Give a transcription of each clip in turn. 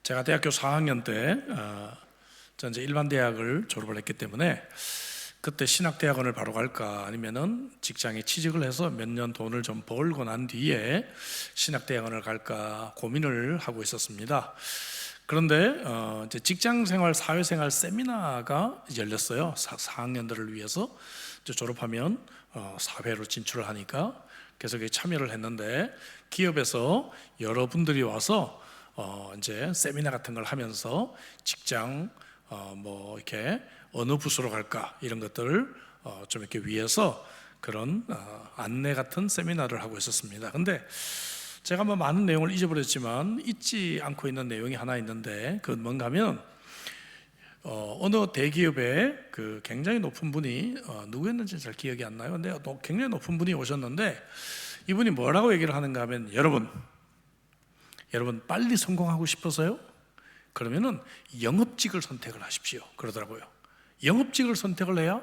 제가 대학교 4학년 때 전 이제 일반 대학을 졸업을 했기 때문에 그때 신학대학원을 바로 갈까 아니면은 직장에 취직을 해서 몇 년 돈을 좀 벌고 난 뒤에 신학대학원을 갈까 고민을 하고 있었습니다. 그런데 이제 직장생활, 사회생활 세미나가 열렸어요. 4학년들을 위해서 이제 졸업하면 사회로 진출을 하니까 그래서 거기에 참여를 했는데 기업에서 여러분들이 와서 이제 세미나 같은 걸 하면서 직장 뭐 이렇게 어느 부서로 갈까 이런 것들을 좀 이렇게 위해서 그런 안내 같은 세미나를 하고 있었습니다. 근데 제가 뭐 많은 내용을 잊어버렸지만 잊지 않고 있는 내용이 하나 있는데 그건 뭔가 하면 어느 대기업에 그 굉장히 높은 분이 누구였는지 잘 기억이 안 나요. 근데 굉장히 높은 분이 오셨는데 이분이 뭐라고 얘기를 하는가 하면 여러분 빨리 성공하고 싶어서요? 그러면은 영업직을 선택을 하십시오 그러더라고요. 영업직을 선택을 해야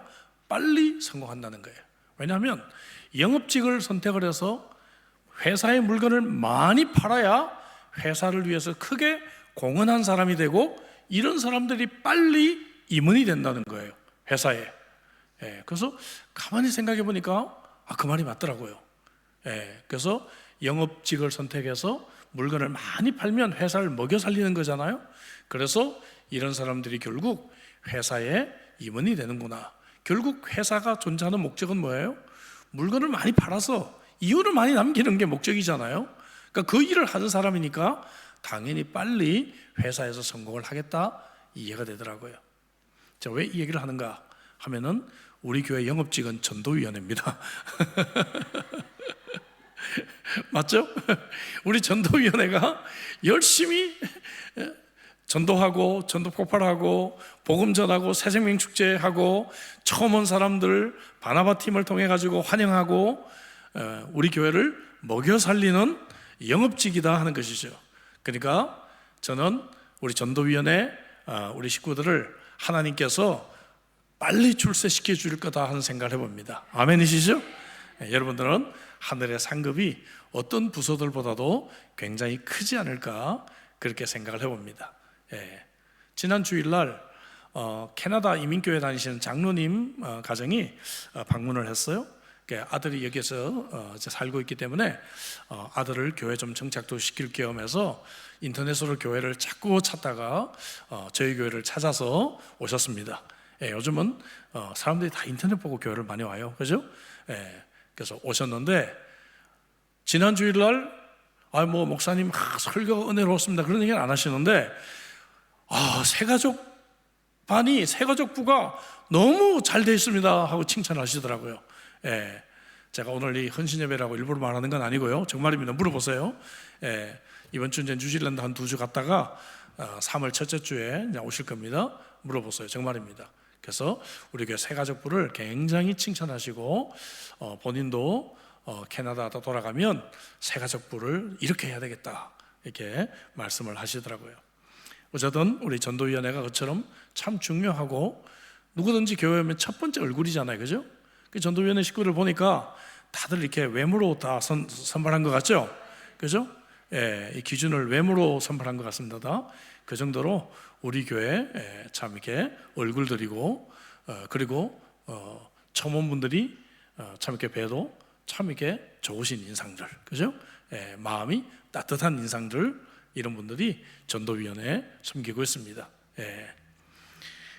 빨리 성공한다는 거예요. 왜냐하면 영업직을 선택을 해서 회사의 물건을 많이 팔아야 회사를 위해서 크게 공헌한 사람이 되고 이런 사람들이 빨리 임원이 된다는 거예요, 회사에. 그래서 가만히 생각해 보니까 그 말이 맞더라고요. 그래서 영업직을 선택해서 물건을 많이 팔면 회사를 먹여 살리는 거잖아요. 그래서 이런 사람들이 결국 회사의 임원이 되는구나. 결국 회사가 존재하는 목적은 뭐예요? 물건을 많이 팔아서 이윤을 많이 남기는 게 목적이잖아요. 그러니까 그 일을 하는 사람이니까 당연히 빨리 회사에서 성공을 하겠다 이해가 되더라고요. 자, 왜 이 얘기를 하는가 하면은 우리 교회 영업직은 전도위원회입니다. 맞죠? 우리 전도위원회가 열심히 전도하고 전도 폭발하고 복음 전하고 새생명 축제하고 처음 온 사람들 바나바 팀을 통해 가지고 환영하고 우리 교회를 먹여 살리는 영업직이다 하는 것이죠. 그러니까 저는 우리 전도위원회 우리 식구들을 하나님께서 빨리 출세시켜 줄 거다 하는 생각을 해봅니다. 아멘이시죠? 여러분들은 하늘의 상급이 어떤 부서들보다도 굉장히 크지 않을까 그렇게 생각을 해봅니다. 지난 주일날 캐나다 이민교회 다니시는 장로님 가정이 방문을 했어요. 아들이 여기서 살고 있기 때문에 아들을 교회 좀 정착도 시킬 겸 해서 인터넷으로 교회를 자꾸 찾다가 저희 교회를 찾아서 오셨습니다. 요즘은 사람들이 다 인터넷 보고 교회를 많이 와요, 그죠? 그래서 오셨는데 지난 주일날 뭐 목사님 설교가 은혜로웠습니다 그런 얘기는 안 하시는데 새가족부가 너무 잘 돼 있습니다 하고 칭찬하시더라고요. 제가 오늘 이 헌신예배라고 일부러 말하는 건 아니고요, 정말입니다. 물어보세요. 이번 주 이제 뉴질랜드 한 2주 갔다가 3월 첫째 주에 이제 오실 겁니다. 물어보세요. 정말입니다. 그래서 우리 교회 새가족부를 굉장히 칭찬하시고 본인도 캐나다에 돌아가면 새가족부를 이렇게 해야 되겠다 이렇게 말씀을 하시더라고요. 어쨌든 우리 전도위원회가 그처럼 참 중요하고 누구든지 교회 오면 첫 번째 얼굴이잖아요, 그죠? 그 전도위원회 식구들 보니까 다들 이렇게 외모로 다 선발한 것 같죠? 그죠? 이 기준을 외모로 선발한 것 같습니다. 그 정도로 우리 교회 참 이렇게 얼굴들이고 그리고 첨원분들이 참 이렇게 뵈도 참 이렇게 좋으신 인상들, 그죠? 마음이 따뜻한 인상들, 이런 분들이 전도위원회에 섬기고 있습니다.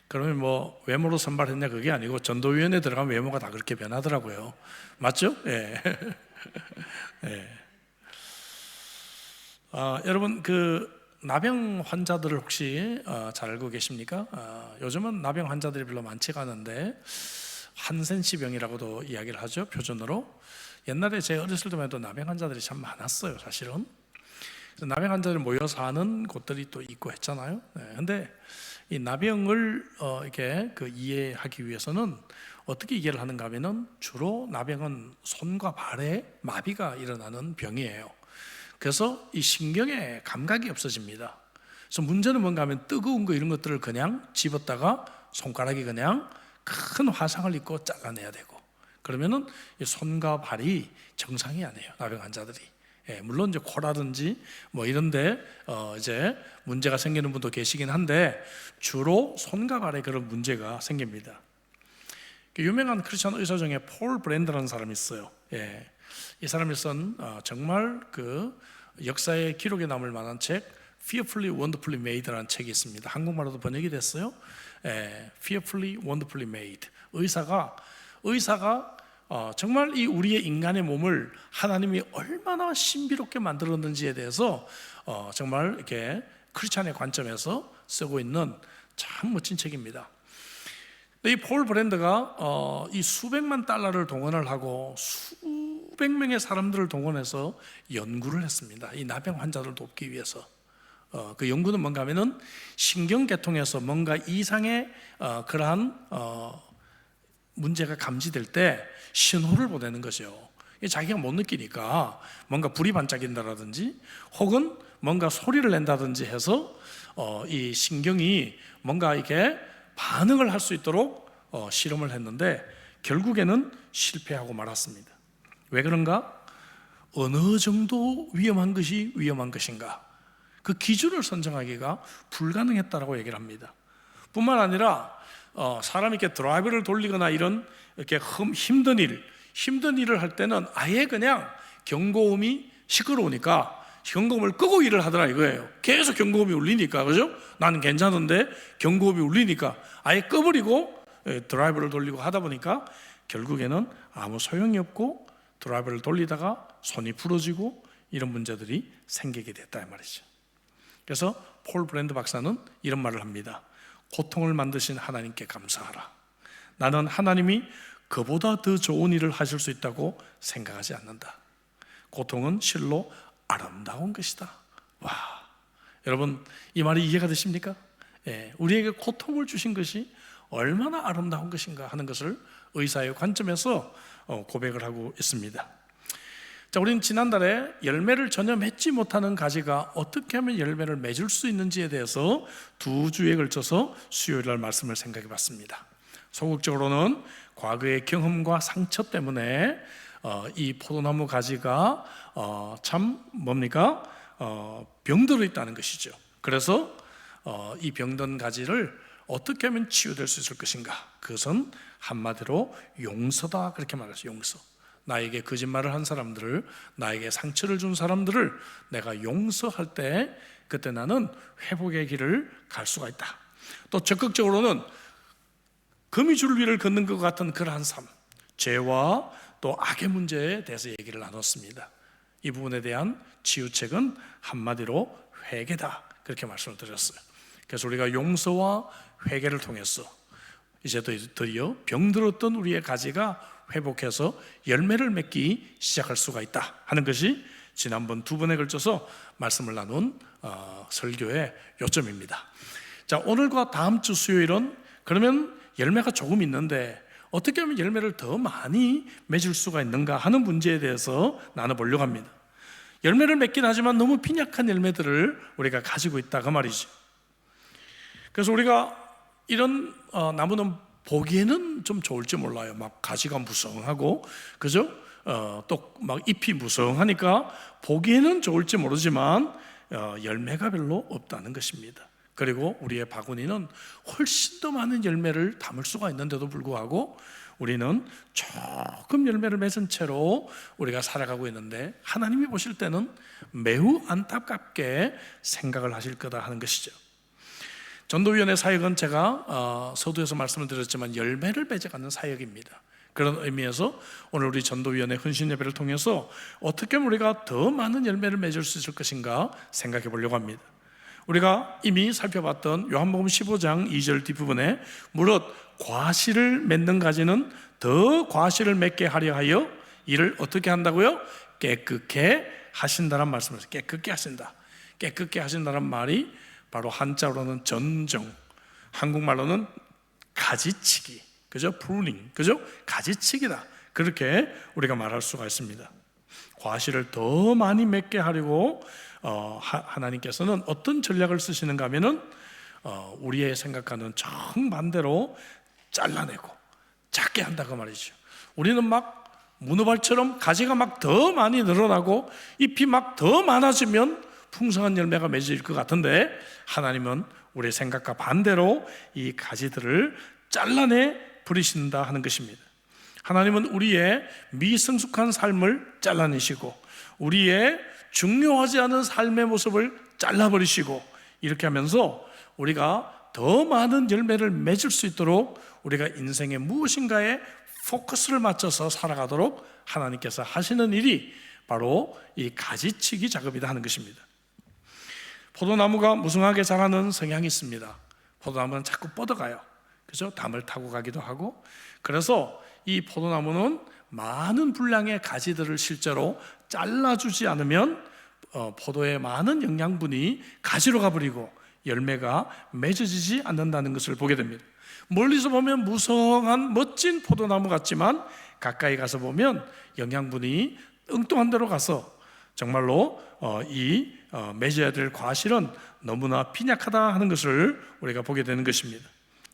그러면 뭐 외모로 선발했냐 그게 아니고 전도위원회에 들어가면 외모가 다 그렇게 변하더라고요. 맞죠? 여러분 그 나병 환자들을 혹시 잘 알고 계십니까? 요즘은 나병 환자들이 별로 많지가 않은데 한센시병이라고도 이야기를 하죠, 표준어로. 옛날에 제 어렸을 때만 해도 나병 환자들이 참 많았어요, 사실은. 나병 환자들이 모여 사는 곳들이 또 있고 했잖아요. 근데 이 나병을 이렇게 이해하기 위해서는 어떻게 이해를 하는가 하면은 주로 나병은 손과 발에 마비가 일어나는 병이에요. 그래서 이 신경에 감각이 없어집니다. 그래서 문제는 뭔가 하면 뜨거운 거 이런 것들을 그냥 집었다가 손가락이 그냥 큰 화상을 입고 잘라내야 되고, 그러면은 이 손과 발이 정상이 아니에요, 나병 환자들이. 물론 이제 코라든지 뭐 이런데 이제 문제가 생기는 분도 계시긴 한데 주로 손과 발에 그런 문제가 생깁니다. 유명한 크리스천 의사 중에 폴 브랜드라는 사람이 있어요. 이 사람이 쓴 정말 그 역사의 기록에 남을 만한 책 Fearfully Wonderfully Made라는 책이 있습니다. 한국말로도 번역이 됐어요. Fearfully Wonderfully Made. 의사가 정말 이 우리의 인간의 몸을 하나님이 얼마나 신비롭게 만들었는지에 대해서 정말 이렇게 크리스찬의 관점에서 쓰고 있는 참 멋진 책입니다. 이 폴 브랜드가 이 수백만 달러를 동원을 하고 수백 명의 사람들을 동원해서 연구를 했습니다. 이 나병 환자들을 돕기 위해서. 그 연구는 뭔가 하면은 신경계통에서 뭔가 이상의 그러한 문제가 감지될 때 신호를 보내는 것이요. 자기가 못 느끼니까 뭔가 불이 반짝인다라든지 혹은 뭔가 소리를 낸다든지 해서 이 신경이 뭔가 이렇게 반응을 할 수 있도록 실험을 했는데 결국에는 실패하고 말았습니다. 왜 그런가? 어느 정도 위험한 것이 위험한 것인가? 그 기준을 선정하기가 불가능했다라고 얘기를 합니다. 뿐만 아니라 사람이 이렇게 드라이브를 돌리거나 이런 이렇게 힘든 일을 할 때는 아예 그냥 경고음이 시끄러우니까 경고음을 끄고 일을 하더라 이거예요. 계속 경고음이 울리니까, 그죠? 나는 괜찮은데 경고음이 울리니까 아예 꺼버리고 드라이브를 돌리고 하다 보니까 결국에는 아무 소용이 없고 드라이브를 돌리다가 손이 부러지고 이런 문제들이 생기게 됐다 이 말이죠. 그래서 폴 브랜드 박사는 이런 말을 합니다. 고통을 만드신 하나님께 감사하라. 나는 하나님이 그보다 더 좋은 일을 하실 수 있다고 생각하지 않는다. 고통은 실로 아름다운 것이다. 와, 여러분 이 말이 이해가 되십니까? 우리에게 고통을 주신 것이 얼마나 아름다운 것인가 하는 것을 의사의 관점에서 고백을 하고 있습니다. 자, 우리는 지난달에 열매를 전혀 맺지 못하는 가지가 어떻게 하면 열매를 맺을 수 있는지에 대해서 2주에 걸쳐서 수요일날 말씀을 생각해 봤습니다. 소극적으로는 과거의 경험과 상처 때문에 이 포도나무 가지가 참 뭡니까? 병들어 있다는 것이죠. 그래서 이 병든 가지를 어떻게 하면 치유될 수 있을 것인가? 그것은 한마디로 용서다 그렇게 말했어요. 용서. 나에게 거짓말을 한 사람들을, 나에게 상처를 준 사람들을 내가 용서할 때 그때 나는 회복의 길을 갈 수가 있다. 또 적극적으로는 거미줄 위를 걷는 것 같은 그러한 삶, 죄와 또 악의 문제에 대해서 얘기를 나눴습니다. 이 부분에 대한 치유책은 한마디로 회개다 그렇게 말씀을 드렸어요. 그래서 우리가 용서와 회개를 통해서 이제 드디어 병들었던 우리의 가지가 회복해서 열매를 맺기 시작할 수가 있다 하는 것이 지난번 2번에 걸쳐서 말씀을 나눈 설교의 요점입니다. 자, 오늘과 다음 주 수요일은 그러면 열매가 조금 있는데 어떻게 하면 열매를 더 많이 맺을 수가 있는가 하는 문제에 대해서 나눠보려고 합니다. 열매를 맺긴 하지만 너무 빈약한 열매들을 우리가 가지고 있다 그 말이죠. 그래서 우리가 이런 나무는 보기에는 좀 좋을지 몰라요. 막 가지가 무성하고, 그죠? 또 막 잎이 무성하니까 보기에는 좋을지 모르지만 열매가 별로 없다는 것입니다. 그리고 우리의 바구니는 훨씬 더 많은 열매를 담을 수가 있는데도 불구하고 우리는 조금 열매를 맺은 채로 우리가 살아가고 있는데 하나님이 보실 때는 매우 안타깝게 생각을 하실 거다 하는 것이죠. 전도위원회 사역은 제가 서두에서 말씀을 드렸지만 열매를 맺어가는 사역입니다. 그런 의미에서 오늘 우리 전도위원회 헌신 예배를 통해서 어떻게 하면 우리가 더 많은 열매를 맺을 수 있을 것인가 생각해 보려고 합니다. 우리가 이미 살펴봤던 요한복음 15장 2절 뒷부분에 무릇 과실을 맺는 가지는 더 과실을 맺게 하려 하여 이를 어떻게 한다고요? 깨끗게 하신다는 말씀을 했어요. 깨끗게 하신다. 깨끗게 하신다는 말이 바로 한자로는 전정, 한국말로는 가지치기, 그죠? pruning, 그죠? 가지치기다. 그렇게 우리가 말할 수가 있습니다. 과실을 더 많이 맺게 하려고 하나님께서는 어떤 전략을 쓰시는가 하면은 우리의 생각하는 정반대로 잘라내고 작게 한다고 말이죠. 우리는 막 문어발처럼 가지가 막 더 많이 늘어나고 잎이 막 더 많아지면 풍성한 열매가 맺을 것 같은데, 하나님은 우리의 생각과 반대로 이 가지들을 잘라내 버리신다 하는 것입니다. 하나님은 우리의 미성숙한 삶을 잘라내시고 우리의 중요하지 않은 삶의 모습을 잘라버리시고, 이렇게 하면서 우리가 더 많은 열매를 맺을 수 있도록 우리가 인생의 무엇인가에 포커스를 맞춰서 살아가도록 하나님께서 하시는 일이 바로 이 가지치기 작업이다 하는 것입니다. 포도나무가 무성하게 자라는 성향이 있습니다. 포도나무는 자꾸 뻗어가요. 그죠? 담을 타고 가기도 하고. 그래서 이 포도나무는 많은 분량의 가지들을 실제로 잘라주지 않으면 포도의 많은 영양분이 가지로 가버리고 열매가 맺어지지 않는다는 것을 보게 됩니다. 멀리서 보면 무성한 멋진 포도나무 같지만 가까이 가서 보면 영양분이 엉뚱한 데로 가서 정말로 맺어야 될 과실은 너무나 빈약하다 하는 것을 우리가 보게 되는 것입니다.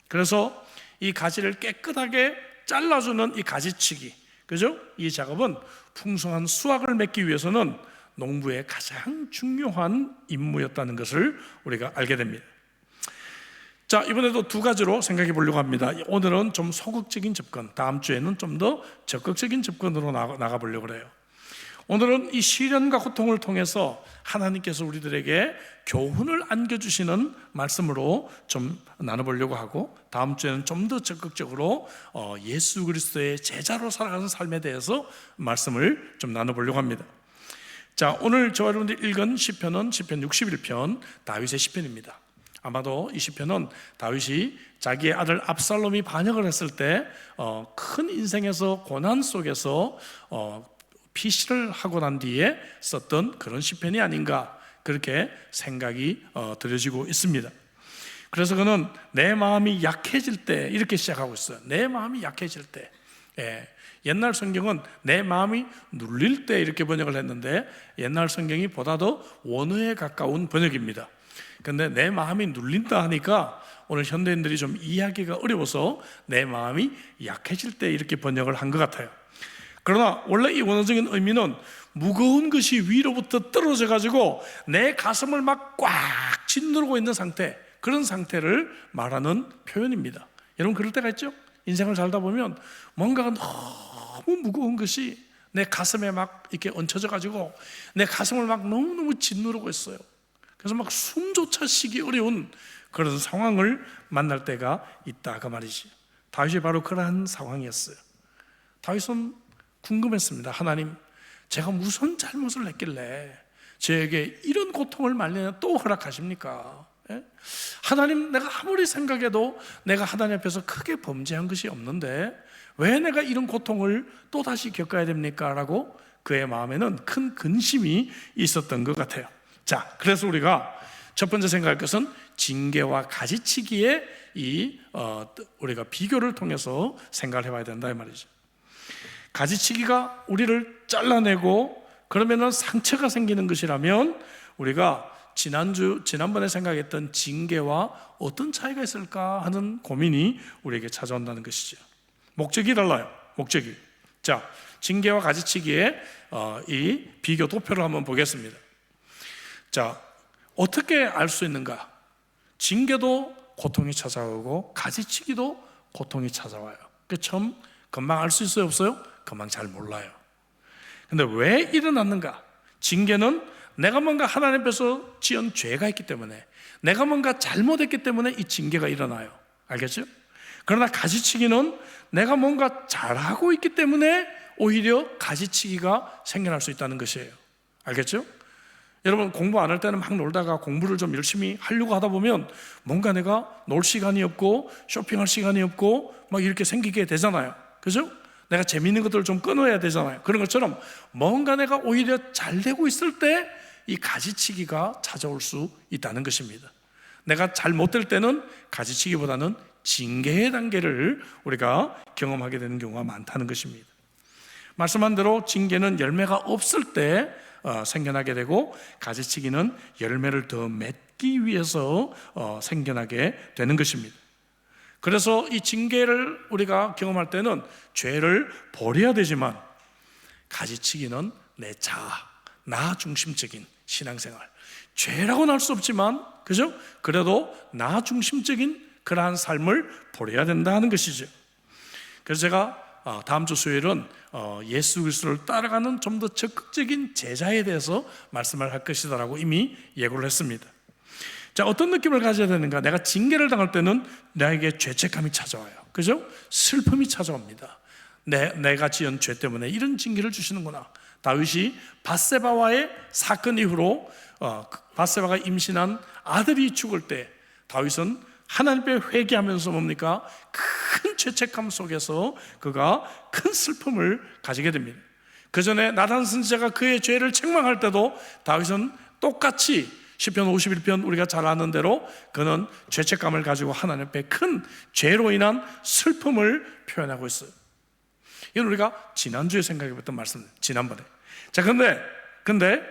그래서 이 가지를 깨끗하게 잘라주는 이 가지치기, 그죠? 이 작업은 풍성한 수확을 맺기 위해서는 농부의 가장 중요한 임무였다는 것을 우리가 알게 됩니다. 자, 이번에도 두 가지로 생각해 보려고 합니다. 오늘은 좀 소극적인 접근, 다음 주에는 좀 더 적극적인 접근으로 나가 보려고 해요. 오늘은 이 시련과 고통을 통해서 하나님께서 우리들에게 교훈을 안겨주시는 말씀으로 좀 나눠보려고 하고, 다음 주에는 좀 더 적극적으로 예수 그리스도의 제자로 살아가는 삶에 대해서 말씀을 좀 나눠보려고 합니다. 자, 오늘 저와 여러분들이 읽은 시편은 시편 61편 다윗의 시편입니다. 아마도 이 시편은 다윗이 자기의 아들 압살롬이 반역을 했을 때 큰 인생에서 고난 속에서 피시를 하고 난 뒤에 썼던 그런 시편이 아닌가, 그렇게 생각이 들어지고 있습니다. 그래서 그는 내 마음이 약해질 때 이렇게 시작하고 있어요. 내 마음이 약해질 때. 옛날 성경은 내 마음이 눌릴 때 이렇게 번역을 했는데, 옛날 성경이 보다 더 원어에 가까운 번역입니다. 그런데 내 마음이 눌린다 하니까 오늘 현대인들이 좀 이해하기가 어려워서 내 마음이 약해질 때 이렇게 번역을 한 것 같아요. 그러나 원래 이 원어적인 의미는 무거운 것이 위로부터 떨어져 가지고 내 가슴을 막 꽉 짓누르고 있는 상태, 그런 상태를 말하는 표현입니다. 여러분 그럴 때가 있죠? 인생을 살다 보면 뭔가가 너무 무거운 것이 내 가슴에 막 이렇게 얹혀져 가지고 내 가슴을 막 너무너무 짓누르고 있어요. 그래서 막 숨조차 쉬기 어려운 그런 상황을 만날 때가 있다 그 말이지. 다윗이 바로 그러한 상황이었어요. 다윗은 궁금했습니다. 하나님, 제가 무슨 잘못을 했길래 저에게 이런 고통을 말려내 또 허락하십니까? 하나님, 내가 아무리 생각해도 내가 하나님 앞에서 크게 범죄한 것이 없는데 왜 내가 이런 고통을 또 다시 겪어야 됩니까? 라고 그의 마음에는 큰 근심이 있었던 것 같아요. 자, 그래서 우리가 첫 번째 생각할 것은 징계와 가지치기의 우리가 비교를 통해서 생각을 해봐야 된다 이 말이죠. 가지치기가 우리를 잘라내고 그러면은 상처가 생기는 것이라면 우리가 지난번에 생각했던 징계와 어떤 차이가 있을까 하는 고민이 우리에게 찾아온다는 것이죠. 목적이 달라요. 목적이. 자, 징계와 가지치기의 이 비교 도표를 한번 보겠습니다. 자, 어떻게 알 수 있는가? 징계도 고통이 찾아오고 가지치기도 고통이 찾아와요. 처음 금방 알 수 있어요, 없어요? 금방 잘 몰라요. 근데 왜 일어났는가? 징계는 내가 뭔가 하나님 앞에서 지은 죄가 있기 때문에, 내가 뭔가 잘못했기 때문에 이 징계가 일어나요. 알겠죠? 그러나 가지치기는 내가 뭔가 잘하고 있기 때문에 오히려 가지치기가 생겨날 수 있다는 것이에요. 알겠죠? 여러분 공부 안 할 때는 막 놀다가 공부를 좀 열심히 하려고 하다 보면 뭔가 내가 놀 시간이 없고 쇼핑할 시간이 없고 막 이렇게 생기게 되잖아요. 그죠? 내가 재미있는 것들을 좀 끊어야 되잖아요. 그런 것처럼 뭔가 내가 오히려 잘 되고 있을 때 이 가지치기가 찾아올 수 있다는 것입니다. 내가 잘 못 될 때는 가지치기보다는 징계의 단계를 우리가 경험하게 되는 경우가 많다는 것입니다. 말씀한 대로 징계는 열매가 없을 때 생겨나게 되고 가지치기는 열매를 더 맺기 위해서 생겨나게 되는 것입니다. 그래서 이 징계를 우리가 경험할 때는 죄를 버려야 되지만 가지치기는 내 자아, 나 중심적인 신앙생활, 죄라고는 할 수 없지만, 그죠? 그래도 나 중심적인 그러한 삶을 보려야 된다는 것이죠. 그래서 제가 다음 주 수요일은 예수 그리스도를 따라가는 좀 더 적극적인 제자에 대해서 말씀을 할 것이다라고 이미 예고를 했습니다. 자, 어떤 느낌을 가져야 되는가? 내가 징계를 당할 때는 나에게 죄책감이 찾아와요. 그죠? 슬픔이 찾아옵니다. 내가 지은 죄 때문에 이런 징계를 주시는구나. 다윗이 밧세바와의 사건 이후로 밧세바가 임신한 아들이 죽을 때 다윗은 하나님 앞에 회개하면서 뭡니까? 큰 죄책감 속에서 그가 큰 슬픔을 가지게 됩니다. 그 전에 나단 선지자가 그의 죄를 책망할 때도 다윗은 똑같이 시편 51편 우리가 잘 아는 대로 그는 죄책감을 가지고 하나님 앞에 큰 죄로 인한 슬픔을 표현하고 있어요. 이건 우리가 지난주에 생각해봤던 말씀, 지난번에. 자, 근데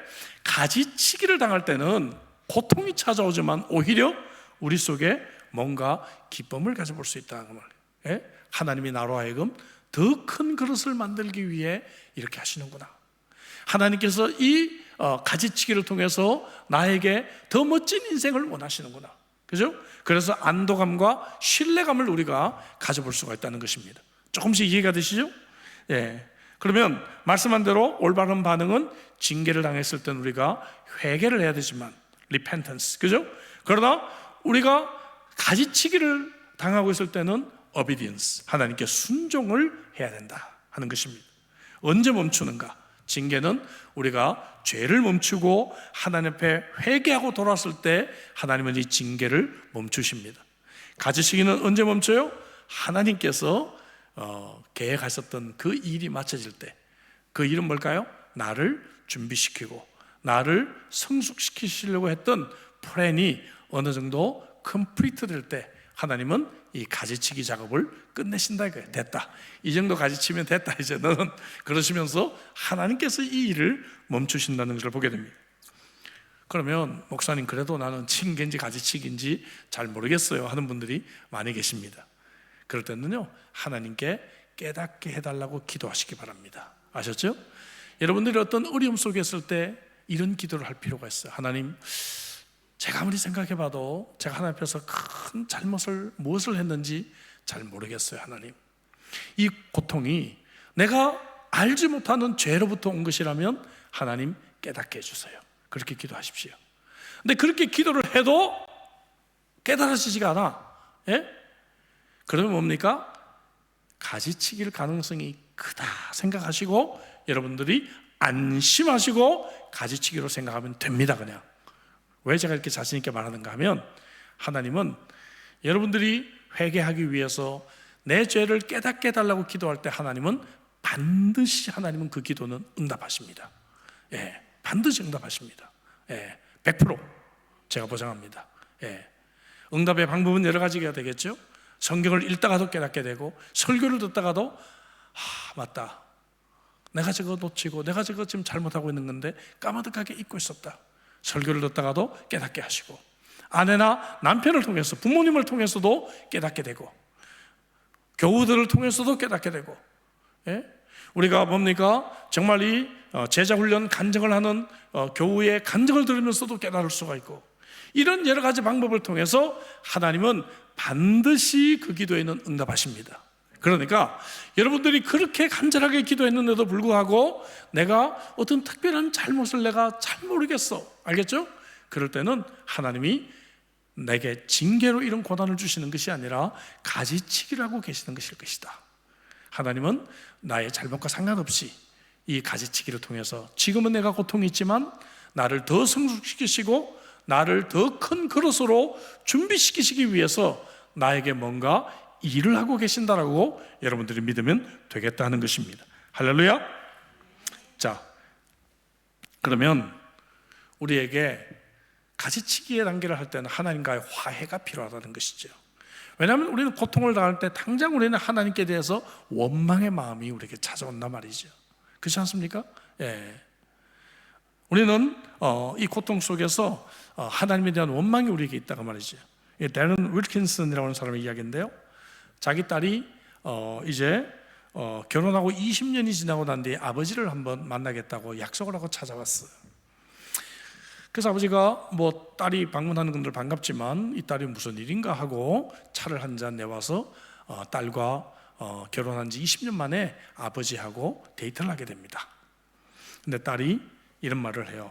가지치기를 당할 때는 고통이 찾아오지만 오히려 우리 속에 뭔가 기쁨을 가져볼 수 있다는 말이에요. 하나님이 나로 하여금 더 큰 그릇을 만들기 위해 이렇게 하시는구나. 하나님께서 이 가지치기를 통해서 나에게 더 멋진 인생을 원하시는구나. 그죠? 그래서 안도감과 신뢰감을 우리가 가져볼 수가 있다는 것입니다. 조금씩 이해가 되시죠? 예. 그러면 말씀한 대로 올바른 반응은 징계를 당했을 때는 우리가 회개를 해야 되지만 repentance, 그죠? 그러나 우리가 가지치기를 당하고 있을 때는 obedience, 하나님께 순종을 해야 된다 하는 것입니다. 언제 멈추는가? 징계는 우리가 죄를 멈추고 하나님 앞에 회개하고 돌아왔을 때 하나님은 이 징계를 멈추십니다. 가지치기는 언제 멈춰요? 하나님께서 계획하셨던 그 일이 마쳐질 때, 그 일은 뭘까요? 나를 준비시키고 나를 성숙시키시려고 했던 플랜이 어느 정도 컴플리트 될 때 하나님은 이 가지치기 작업을 끝내신다 이거예요. 됐다, 이 정도 가지치면 됐다, 이제 너는, 그러시면서 하나님께서 이 일을 멈추신다는 것을 보게 됩니다. 그러면 목사님, 그래도 나는 징계인지 가지치기인지 잘 모르겠어요 하는 분들이 많이 계십니다. 그럴 때는요, 하나님께 깨닫게 해달라고 기도하시기 바랍니다. 아셨죠? 여러분들이 어떤 어려움 속에 있을 때 이런 기도를 할 필요가 있어요. 하나님, 제가 아무리 생각해봐도 제가 하나님 앞에서 큰 잘못을 무엇을 했는지 잘 모르겠어요. 하나님, 이 고통이 내가 알지 못하는 죄로부터 온 것이라면 하나님 깨닫게 해주세요. 그렇게 기도하십시오. 근데 그렇게 기도를 해도 깨달아지지가 않아. 예? 그러면 뭡니까? 가지치기일 가능성이 크다 생각하시고 여러분들이 안심하시고 가지치기로 생각하면 됩니다. 그냥. 왜 제가 이렇게 자신 있게 말하는가 하면, 하나님은 여러분들이 회개하기 위해서 내 죄를 깨닫게 해달라고 기도할 때 하나님은 반드시, 하나님은 그 기도는 응답하십니다. 예, 반드시 응답하십니다. 예, 100% 제가 보장합니다. 예, 응답의 방법은 여러 가지가 되겠죠. 성경을 읽다가도 깨닫게 되고, 설교를 듣다가도 맞다, 내가 저거 놓치고 내가 저거 지금 잘못하고 있는 건데 까마득하게 잊고 있었다. 설교를 듣다가도 깨닫게 하시고, 아내나 남편을 통해서, 부모님을 통해서도 깨닫게 되고, 교우들을 통해서도 깨닫게 되고, 예? 우리가 뭡니까? 정말 이 제자훈련 간증을 하는 교우의 간증을 들으면서도 깨달을 수가 있고, 이런 여러 가지 방법을 통해서 하나님은 반드시 그 기도에는 응답하십니다. 그러니까 여러분들이 그렇게 간절하게 기도했는데도 불구하고 내가 어떤 특별한 잘못을 내가 잘 모르겠어, 알겠죠? 그럴 때는 하나님이 내게 징계로 이런 고난을 주시는 것이 아니라 가지치기를 하고 계시는 것일 것이다. 하나님은 나의 잘못과 상관없이 이 가지치기를 통해서 지금은 내가 고통이 있지만 나를 더 성숙시키시고 나를 더 큰 그릇으로 준비시키시기 위해서 나에게 뭔가 일을 하고 계신다라고 여러분들이 믿으면 되겠다 하는 것입니다. 할렐루야. 자, 그러면 우리에게 가지치기의 단계를 할 때는 하나님과의 화해가 필요하다는 것이죠. 왜냐하면 우리는 고통을 당할 때 당장 우리는 하나님께 대해서 원망의 마음이 우리에게 찾아온단 말이죠. 그렇지 않습니까? 예. 우리는 이 고통 속에서 하나님에 대한 원망이 우리에게 있다고 말이죠. 데런 윌킨슨이라고 하는 사람의 이야기인데요, 자기 딸이 이제 결혼하고 20년이 지나고 난 뒤에 아버지를 한번 만나겠다고 약속을 하고 찾아왔어요. 그래서 아버지가 뭐 딸이 방문하는 분들 반갑지만 이 딸이 무슨 일인가 하고 차를 한 잔 내와서 딸과 결혼한 지 20년 만에 아버지하고 데이트를 하게 됩니다. 근데 딸이 이런 말을 해요.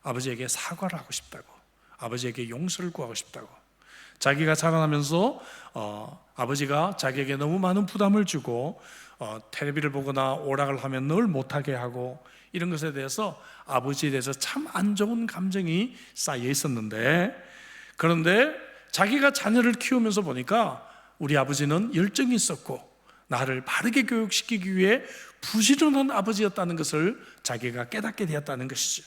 아버지에게 사과를 하고 싶다고, 아버지에게 용서를 구하고 싶다고. 자기가 자라나면서 아버지가 자기에게 너무 많은 부담을 주고 텔레비를 보거나 오락을 하면 늘 못하게 하고 이런 것에 대해서 아버지에 대해서 참 안 좋은 감정이 쌓여 있었는데, 그런데 자기가 자녀를 키우면서 보니까 우리 아버지는 열정이 있었고 나를 바르게 교육시키기 위해 부지런한 아버지였다는 것을 자기가 깨닫게 되었다는 것이죠.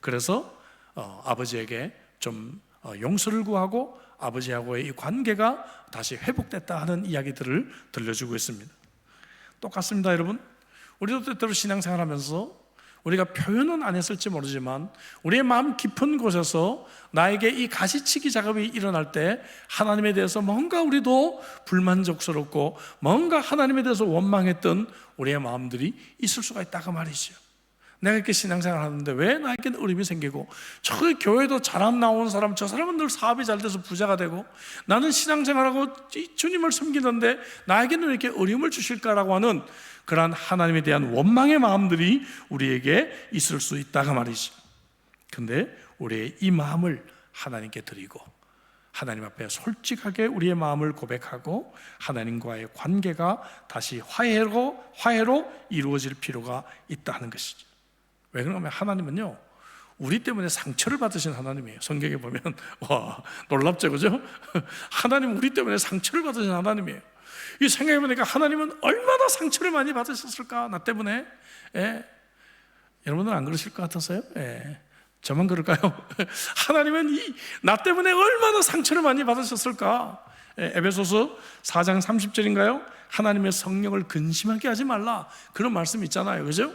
그래서 아버지에게 좀 용서를 구하고 아버지하고의 이 관계가 다시 회복됐다 하는 이야기들을 들려주고 있습니다. 똑같습니다, 여러분. 우리도 때때로 신앙생활하면서 우리가 표현은 안 했을지 모르지만 우리의 마음 깊은 곳에서 나에게 이 가시치기 작업이 일어날 때 하나님에 대해서 뭔가 우리도 불만족스럽고 뭔가 하나님에 대해서 원망했던 우리의 마음들이 있을 수가 있다고 말이죠. 내가 이렇게 신앙생활 하는데 왜 나에게는 어려움이 생기고, 저 교회도 잘안 나온 사람, 저 사람은 늘 사업이 잘 돼서 부자가 되고, 나는 신앙생활하고 주님을 섬기는데 나에게는 왜 이렇게 어려움을 주실까라고 하는 그러한 하나님에 대한 원망의 마음들이 우리에게 있을 수 있다가 말이죠. 근데 우리의 이 마음을 하나님께 드리고 하나님 앞에 솔직하게 우리의 마음을 고백하고 하나님과의 관계가 다시 화해로 이루어질 필요가 있다는 것이죠. 왜 그러냐면 하나님은요, 우리 때문에 상처를 받으신 하나님이에요. 성경에 보면 와, 놀랍죠, 그죠? 하나님은 우리 때문에 상처를 받으신 하나님이에요. 이 생각해보니까 하나님은 얼마나 상처를 많이 받으셨을까, 나 때문에. 여러분은 안 그러실 것 같아서요? 저만 그럴까요? 하나님은 나 때문에 얼마나 상처를 많이 받으셨을까. 에베소서 4장 30절인가요? 하나님의 성령을 근심하게 하지 말라, 그런 말씀 있잖아요, 그죠?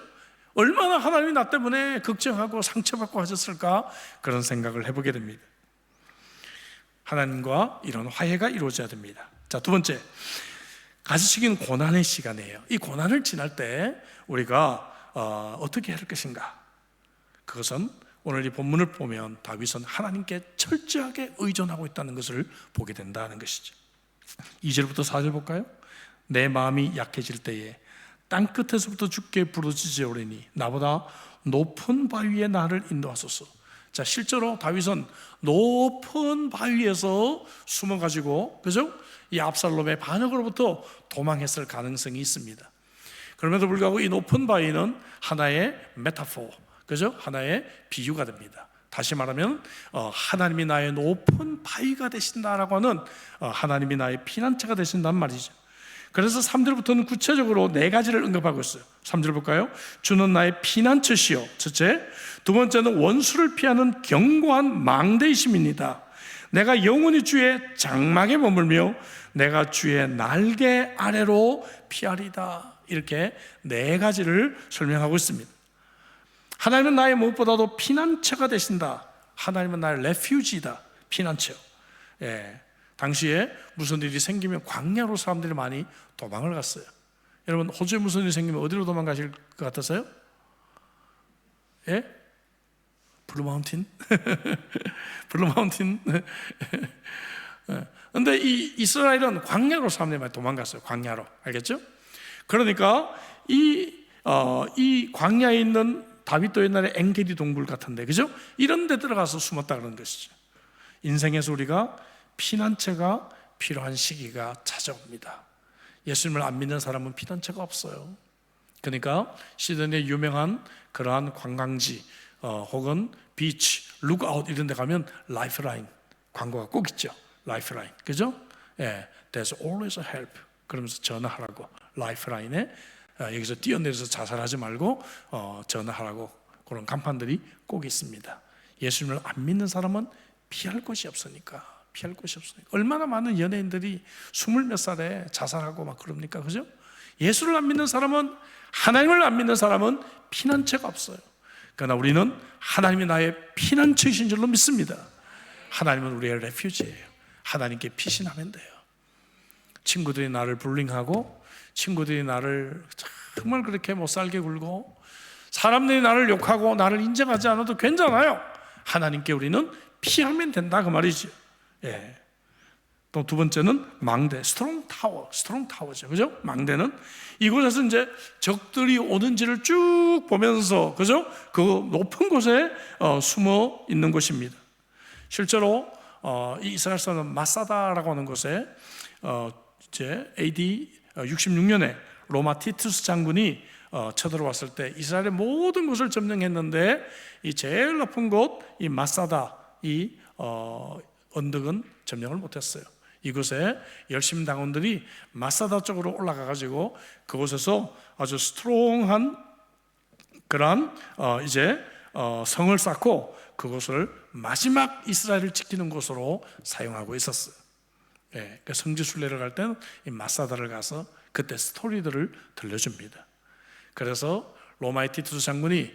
얼마나 하나님이 나 때문에 걱정하고 상처받고 하셨을까, 그런 생각을 해보게 됩니다. 하나님과 이런 화해가 이루어져야 됩니다. 자, 두 번째, 가시적인 고난의 시간이에요. 이 고난을 지날 때 우리가 어떻게 해야 할 것인가? 그것은 오늘 이 본문을 보면 다윗은 하나님께 철저하게 의존하고 있다는 것을 보게 된다는 것이죠. 2절부터 4절 볼까요? 내 마음이 약해질 때에 땅끝에서부터 주께 부르짖으오리니 나보다 높은 바위에 나를 인도하소서. 자, 실제로 다윗은 높은 바위에서 숨어가지고, 그죠? 이 압살롬의 반역으로부터 도망했을 가능성이 있습니다. 그럼에도 불구하고 이 높은 바위는 하나의 메타포, 그죠? 하나의 비유가 됩니다. 다시 말하면 하나님이 나의 높은 바위가 되신다라고 하는, 하나님이 나의 피난처가 되신단 말이죠. 그래서 3절부터는 구체적으로 네 가지를 언급하고 있어요. 3절 볼까요? 주는 나의 피난처시요, 첫째. 두 번째는 원수를 피하는 견고한 망대이심입니다. 내가 영원히 주의 장막에 머물며 내가 주의 날개 아래로 피하리다. 이렇게 네 가지를 설명하고 있습니다. 하나님은 나의 무엇보다도 피난처가 되신다. 하나님은 나의 레퓨지다, 피난처. 당시에 무슨 일이 생기면 광야로 사람들이 많이 도망을 갔어요. 여러분, 호주에 무슨 일이 생기면 어디로 도망가실 것 같아서요? 블루마운틴? 블루마운틴? 근데 이 이스라엘은 광야로 사람들이 많이 도망갔어요. 광야로. 알겠죠? 그러니까 이 광야에 있는 다윗도 옛날에 엔게디 동굴 같은데, 그죠? 이런 데 들어가서 숨었다 그런 것이죠. 인생에서 우리가 피난처가 필요한 시기가 찾아옵니다. 예수님을 안 믿는 사람은 피난처가 없어요. 그러니까 시드니의 유명한 그러한 관광지 혹은 비치, 룩아웃 이런 데 가면 라이프라인 광고가 꼭 있죠. 라이프라인, 그죠? There's always a help. 그러면서 전화하라고, 라이프라인에 여기서 뛰어내려서 자살하지 말고 전화하라고, 그런 간판들이 꼭 있습니다. 예수님을 안 믿는 사람은 피할 곳이 없으니까. 피할 곳이 없으니까. 얼마나 많은 연예인들이 20몇 살에 자살하고 막 그럽니까, 그죠? 예수를 안 믿는 사람은, 하나님을 안 믿는 사람은 피난처가 없어요. 그러나 우리는 하나님이 나의 피난처이신 줄로 믿습니다. 하나님은 우리의 레퓨지예요. 하나님께 피신하면 돼요. 친구들이 나를 불링하고, 친구들이 나를 정말 그렇게 못살게 굴고, 사람들이 나를 욕하고 나를 인정하지 않아도 괜찮아요. 하나님께 우리는 피하면 된다, 그 말이죠. 예. 또 두 번째는 망대, 스트롱 타워죠. 그죠? 망대는 이곳에서 이제 적들이 오는지를 쭉 보면서, 그죠? 그 높은 곳에 숨어 있는 곳입니다. 실제로 이 이스라엘 사람 마사다라고 하는 곳에 이제 AD 66년에 로마 티투스 장군이 쳐들어왔을 때 이스라엘의 모든 곳을 점령했는데, 이 제일 높은 곳, 이 마사다, 이 언덕은 점령을 못했어요. 이곳에 열심당원들이 마사다 쪽으로 올라가 가지고 그곳에서 아주 스트롱한 그런 이제 성을 쌓고 그곳을 마지막 이스라엘을 지키는 곳으로 사용하고 있었어요. 예, 그 성지순례를 갈 때는 이 마사다를 가서 그때 스토리들을 들려줍니다. 그래서 로마의 티투스 장군이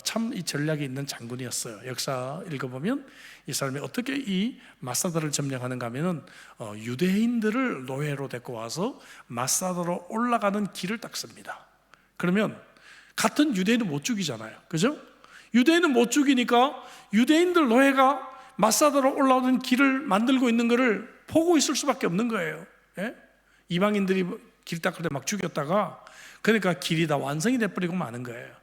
참 이 전략이 있는 장군이었어요. 역사 읽어보면 이 사람이 어떻게 이 마사다를 점령하는가 하면은 유대인들을 노예로 데리고 와서 마사다로 올라가는 길을 딱 씁니다. 그러면 같은 유대인은 못 죽이잖아요, 그죠? 유대인은 못 죽이니까 유대인들 노예가 마사다로 올라오는 길을 만들고 있는 것을 보고 있을 수밖에 없는 거예요. 예? 이방인들이 길 닦을 때 막 죽였다가, 그러니까 길이 다 완성이 돼버리고 마는 거예요.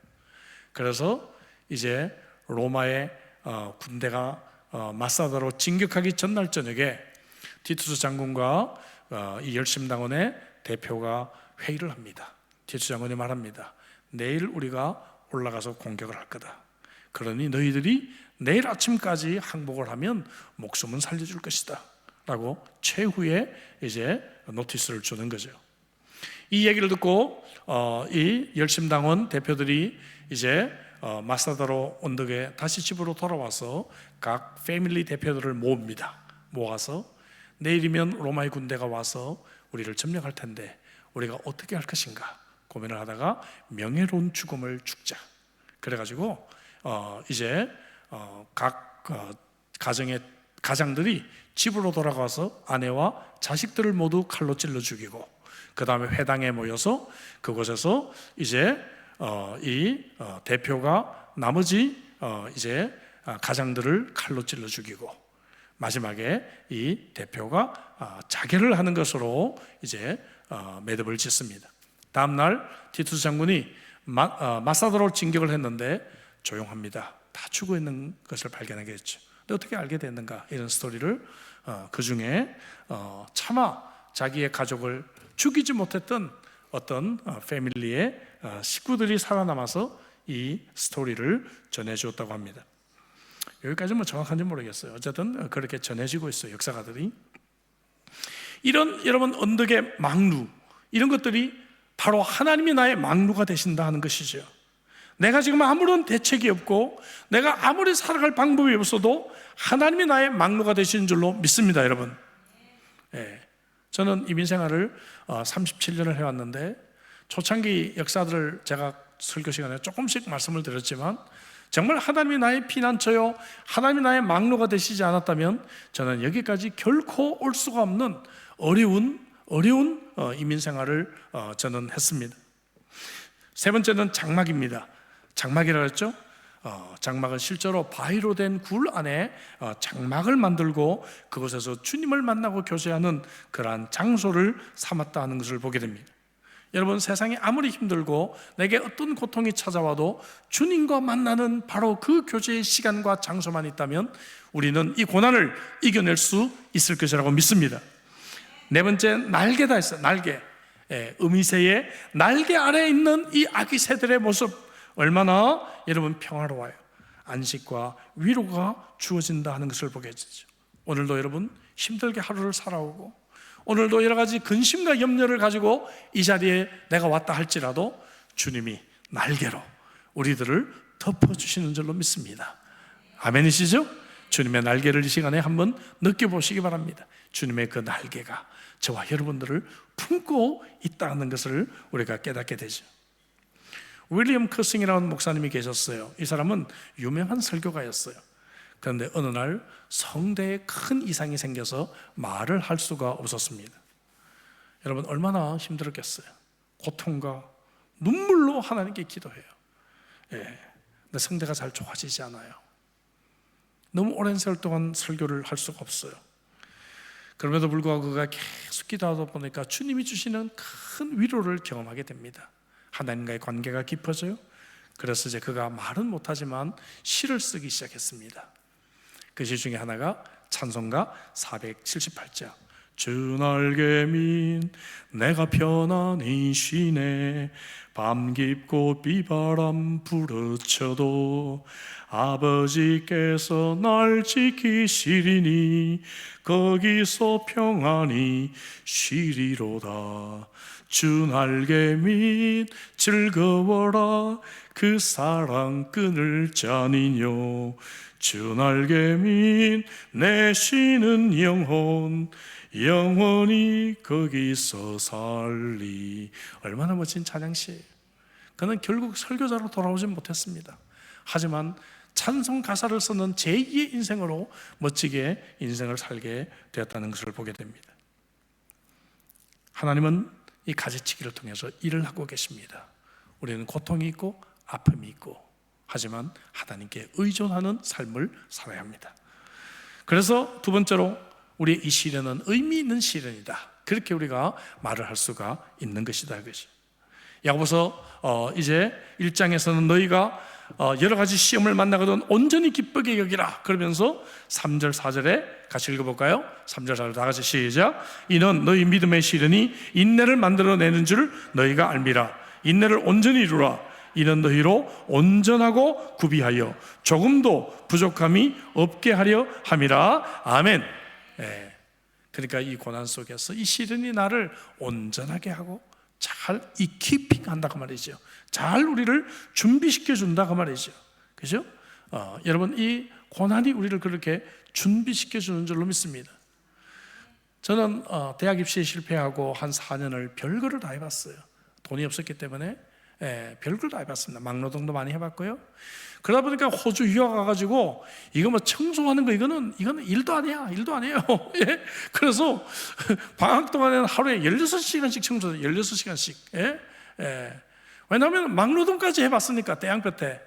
그래서 이제 로마의 군대가 마사다로 진격하기 전날 저녁에 티투스 장군과 이 열심당원의 대표가 회의를 합니다. 티투스 장군이 말합니다. 내일 우리가 올라가서 공격을 할 거다. 그러니 너희들이 내일 아침까지 항복을 하면 목숨은 살려줄 것이다 라고 최후의 이제 노티스를 주는 거죠. 이 얘기를 듣고 이 열심당원 대표들이 이제 마사다로 언덕에 다시 집으로 돌아와서 각 패밀리 대표들을 모아서 내일이면 로마의 군대가 와서 우리를 점령할 텐데 우리가 어떻게 할 것인가 고민을 하다가 명예로운 죽음을 죽자. 그래가지고 이제 각 가정의 가장들이 집으로 돌아가서 아내와 자식들을 모두 칼로 찔러 죽이고, 그 다음에 회당에 모여서 그곳에서 이제 이 대표가 나머지 이제 가장들을 칼로 찔러 죽이고, 마지막에 이 대표가 자결을 하는 것으로 이제 매듭을 짓습니다. 다음 날 티투스 장군이 마사다로 진격을 했는데 조용합니다. 다 죽어 있는 것을 발견하게 됐죠. 근데 어떻게 알게 됐는가, 이런 스토리를 그 중에 차마 자기의 가족을 죽이지 못했던 어떤 패밀리의 식구들이 살아남아서 이 스토리를 전해주었다고 합니다. 여기까지는 뭐 정확한지 모르겠어요. 어쨌든 그렇게 전해지고 있어요, 역사가들이. 이런 여러분 언덕의 망루, 이런 것들이 바로 하나님이 나의 망루가 되신다 하는 것이죠. 내가 지금 아무런 대책이 없고 내가 아무리 살아갈 방법이 없어도 하나님이 나의 망루가 되시는 줄로 믿습니다, 여러분. 예. 저는 이민생활을 37년을 해왔는데 초창기 역사들을 제가 설교 시간에 조금씩 말씀을 드렸지만, 정말 하나님이 나의 피난처요, 하나님이 나의 망루가 되시지 않았다면 저는 여기까지 결코 올 수가 없는 어려운 이민생활을 저는 했습니다. 세 번째는 장막입니다. 장막이라고 했죠. 장막은 실제로 바위로 된 굴 안에 장막을 만들고 그곳에서 주님을 만나고 교제하는 그러한 장소를 삼았다 하는 것을 보게 됩니다. 여러분, 세상이 아무리 힘들고 내게 어떤 고통이 찾아와도 주님과 만나는 바로 그 교제의 시간과 장소만 있다면 우리는 이 고난을 이겨낼 수 있을 것이라고 믿습니다. 네 번째, 날개다 했어요. 날개. 어미새의 날개 아래에 있는 이 아기 새들의 모습, 얼마나 여러분 평화로워요. 안식과 위로가 주어진다 하는 것을 보게 되죠. 오늘도 여러분 힘들게 하루를 살아오고, 오늘도 여러 가지 근심과 염려를 가지고 이 자리에 내가 왔다 할지라도 주님이 날개로 우리들을 덮어주시는 줄로 믿습니다. 아멘이시죠? 주님의 날개를 이 시간에 한번 느껴보시기 바랍니다. 주님의 그 날개가 저와 여러분들을 품고 있다는 것을 우리가 깨닫게 되죠. 윌리엄 커싱이라는 목사님이 계셨어요. 이 사람은 유명한 설교가였어요. 그런데 어느 날 성대에 큰 이상이 생겨서 말을 할 수가 없었습니다. 여러분 얼마나 힘들었겠어요. 고통과 눈물로 하나님께 기도해요. 근데 성대가 잘 좋아지지 않아요. 너무 오랜 세월 동안 설교를 할 수가 없어요. 그럼에도 불구하고 그가 계속 기도하다 보니까 주님이 주시는 큰 위로를 경험하게 됩니다. 하나님과의 관계가 깊어져요. 그래서 이제 그가 말은 못하지만 시를 쓰기 시작했습니다. 그 시 중에 하나가 찬송가 478자. 주 날개민 내가 편안히 쉬네. 밤 깊고 비바람 부르쳐도 아버지께서 날 지키시리니 거기서 평안히 쉬리로다. 주 날개민 즐거워라. 그 사랑 끊을 자니뇨. 주 날개민 내 쉬는 영혼 영원히 거기서 살리. 얼마나 멋진 찬양시예요. 그는 결국 설교자로 돌아오진 못했습니다. 하지만 찬송 가사를 쓰는 제2의 인생으로 멋지게 인생을 살게 되었다는 것을 보게 됩니다. 하나님은 이 가지치기를 통해서 일을 하고 계십니다. 우리는 고통이 있고 아픔이 있고, 하지만 하나님께 의존하는 삶을 살아야 합니다. 그래서 두 번째로 우리의 이 시련은 의미 있는 시련이다, 그렇게 우리가 말을 할 수가 있는 것이다. 야고보서 이제 1장에서는 너희가 여러 가지 시험을 만나거든 온전히 기쁘게 여기라 그러면서 3절 4절에 같이 읽어볼까요? 3절 4절 다 같이 시작. 이는 너희 믿음의 시련이 인내를 만들어내는 줄 너희가 알미라. 인내를 온전히 이루라. 이는 너희로 온전하고 구비하여 조금도 부족함이 없게 하려 함이라. 아멘. 그러니까 이 고난 속에서 이 시련이 나를 온전하게 하고 잘 이키핑 한다고 말이죠. 잘 우리를 준비시켜 준다고 말이죠. 그죠? 여러분, 이 고난이 우리를 그렇게 준비시켜 주는 줄로 믿습니다. 저는 대학 입시에 실패하고 한 4년을 별거를 다 해봤어요. 돈이 없었기 때문에 별걸 다 해봤습니다. 막노동도 많이 해봤고요. 그러다 보니까 호주 휴가 가가지고 이거 뭐 청소하는 거 이거는 일도 아니야, 일도 아니에요. 예? 그래서 방학 동안에는 하루에 16시간씩 청소해요. 16시간씩. 왜냐하면 막노동까지 해봤으니까 대학교 때.